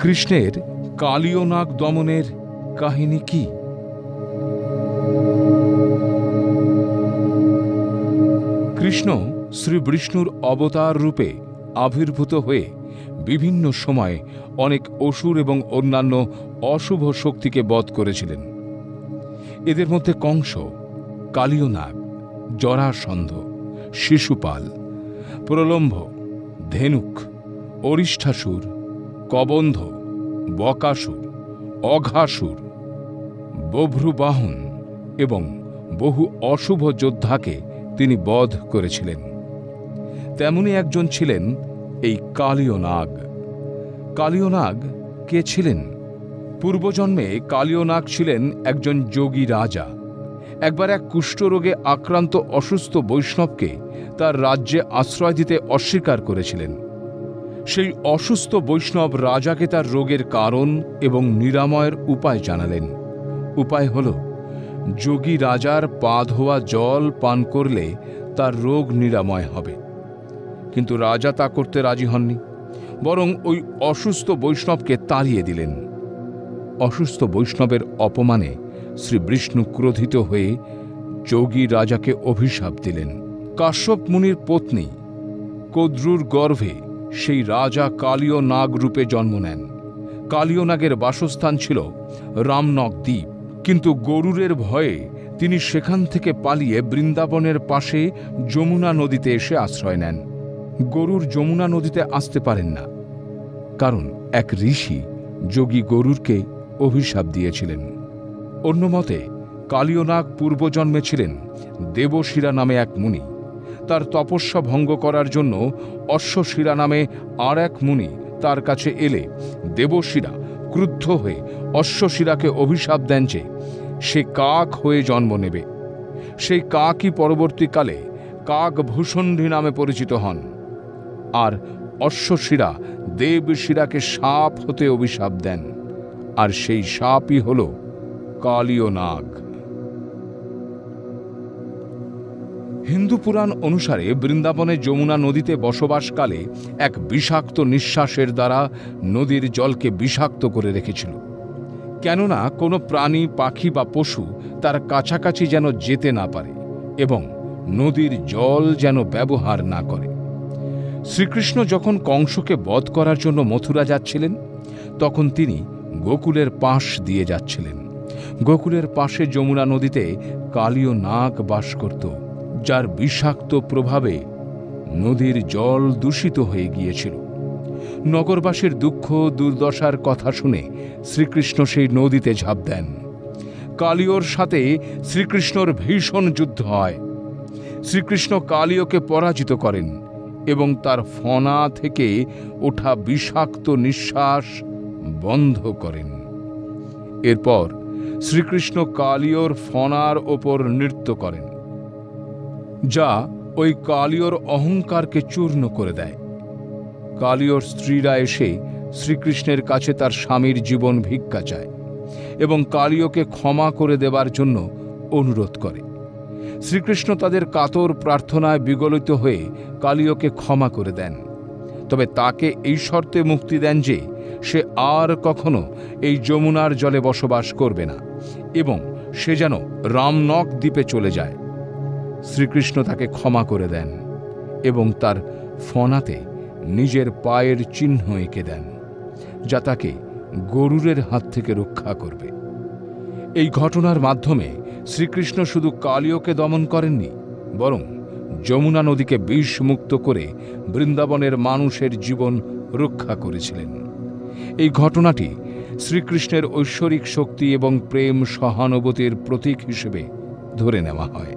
কৃষ্ণের কালীয় নাগ দমনের কাহিনী কি? কৃষ্ণ শ্রী বিষ্ণুর অবতার রূপে আবির্ভূত হয়ে বিভিন্ন সময়ে অনেক অসুর এবং অন্যান্য অশুভ শক্তিকে বধ করেছিলেন। এদের মধ্যে কংস, কালীয় নাগ, জরাসন্ধ, শিশুপাল, প্রলম্ভ, ধেনুক, অরিষ্ঠাসুর, কবন্ধ, বকাসুর, অঘাসুর, বভ্রুবাহন এবং বহু অশুভ যোদ্ধাকে তিনি বধ করেছিলেন। তেমনি একজন ছিলেন এই কালীয় নাগ। কালীয় নাগ কে ছিলেন? পূর্বজন্মে কালীয় নাগ ছিলেন একজন যোগী রাজা। একবার এক কুষ্ঠরোগে আক্রান্ত অসুস্থ বৈষ্ণবকে তার রাজ্যে আশ্রয় দিতে অস্বীকার করেছিলেন। সেই অসুস্থ বৈষ্ণব রাজাকে তার রোগের কারণ এবং নিরাময়ের উপায় জানালেন। উপায় হল, যোগী রাজার পা ধোয়া জল পান করলে তার রোগ নিরাময় হবে। কিন্তু রাজা তা করতে রাজি হননি, বরং ওই অসুস্থ বৈষ্ণবকে তাড়িয়ে দিলেন। অসুস্থ বৈষ্ণবের অপমানে শ্রী বিষ্ণু ক্রোধিত হয়ে যোগী রাজাকে অভিশাপ দিলেন। কাশ্যপ মুনির পত্নী কদ্রুর গর্ভে সেই রাজা কালীয় নাগ রূপে জন্ম নেন। কালীয় নাগের বাসস্থান ছিল রামনক দ্বীপ, কিন্তু গরুরের ভয়ে তিনি সেখান থেকে পালিয়ে বৃন্দাবনের পাশে যমুনা নদীতে এসে আশ্রয় নেন। গরুর যমুনা নদীতে আসতে পারেন না, কারণ এক ঋষি যোগী গরুরকে অভিশাপ দিয়েছিলেন। অন্য মতে কালীয় নাগ পূর্বজন্মে ছিলেন দেবশিরা নামে এক মুনি। তার তপস্যা ভঙ্গ করার জন্য অশ্বশিরা নামে আর এক মুনি তার কাছে এলে দেবশিরা ক্রুদ্ধ হয়ে অশ্বশিরাকে অভিশাপ দেন যে সে কাক হয়ে জন্ম নেবে। সেই কাকই পরবর্তীকালে কাকভূষণ্ডী নামে পরিচিত হন। আর অশ্বশিরা দেবশিরাকে সাপ হতে অভিশাপ দেন, আর সেই সাপই হল কালীয় নাগ। হিন্দু পুরাণ অনুসারে বৃন্দাবনে যমুনা নদীতে বসবাসকালে এক বিষাক্ত নিঃশ্বাসের দ্বারা নদীর জলকে বিষাক্ত করে রেখেছিল, কেননা কোনো প্রাণী, পাখি বা পশু তার কাছাকাছি যেন যেতে না পারে এবং নদীর জল যেন ব্যবহার না করে। শ্রীকৃষ্ণ যখন কংসকে বধ করার জন্য মথুরা যাচ্ছিলেন, তখন তিনি গোকুলের পাশ দিয়ে যাচ্ছিলেন। গোকুলের পাশে যমুনা নদীতে কালীয় নাগ বাস করত, যার বিষাক্ত প্রভাবে নদীর জল দূষিত হয়ে গিয়েছিল। নগরবাসীর দুঃখ দুর্দশার কথা শুনে শ্রীকৃষ্ণ সেই নদীতে ঝাঁপ দেন। কালীয়র সাথে শ্রীকৃষ্ণর ভীষণ যুদ্ধ হয়। শ্রীকৃষ্ণ কালীয়কে পরাজিত করেন এবং তার ফনা থেকে ওঠা বিষাক্ত নিঃশ্বাস বন্ধ করেন। এরপর শ্রীকৃষ্ণ কালীয়র ফনার ওপর নৃত্য করেন, যা ওই কালীয়র অহংকারকে চূর্ণ করে দেয়। কালীয়র স্ত্রীরা এসে শ্রীকৃষ্ণের কাছে তার স্বামীর জীবন ভিক্ষা চায় এবং কালীয়কে ক্ষমা করে দেবার জন্য অনুরোধ করে। শ্রীকৃষ্ণ তাদের কাতর প্রার্থনায় বিগলিত হয়ে কালীয়কে ক্ষমা করে দেন, তবে তাকে এই শর্তে মুক্তি দেন যে সে আর কখনো এই যমুনার জলে বসবাস করবে না এবং সে যেন রামনক দ্বীপে চলে যায়। শ্রীকৃষ্ণ তাকে ক্ষমা করে দেন এবং তার ফনাতে নিজের পায়ের চিহ্ন এঁকে দেন, যা তাকে গরুরের হাত থেকে রক্ষা করবে। এই ঘটনার মাধ্যমে শ্রীকৃষ্ণ শুধু কালীয়কে দমন করেননি, বরং যমুনা নদীকে বিষমুক্ত করে বৃন্দাবনের মানুষের জীবন রক্ষা করেছিলেন। এই ঘটনাটি শ্রীকৃষ্ণের ঐশ্বরিক শক্তি এবং প্রেম সহানুভূতির প্রতীক হিসেবে ধরে নেওয়া হয়।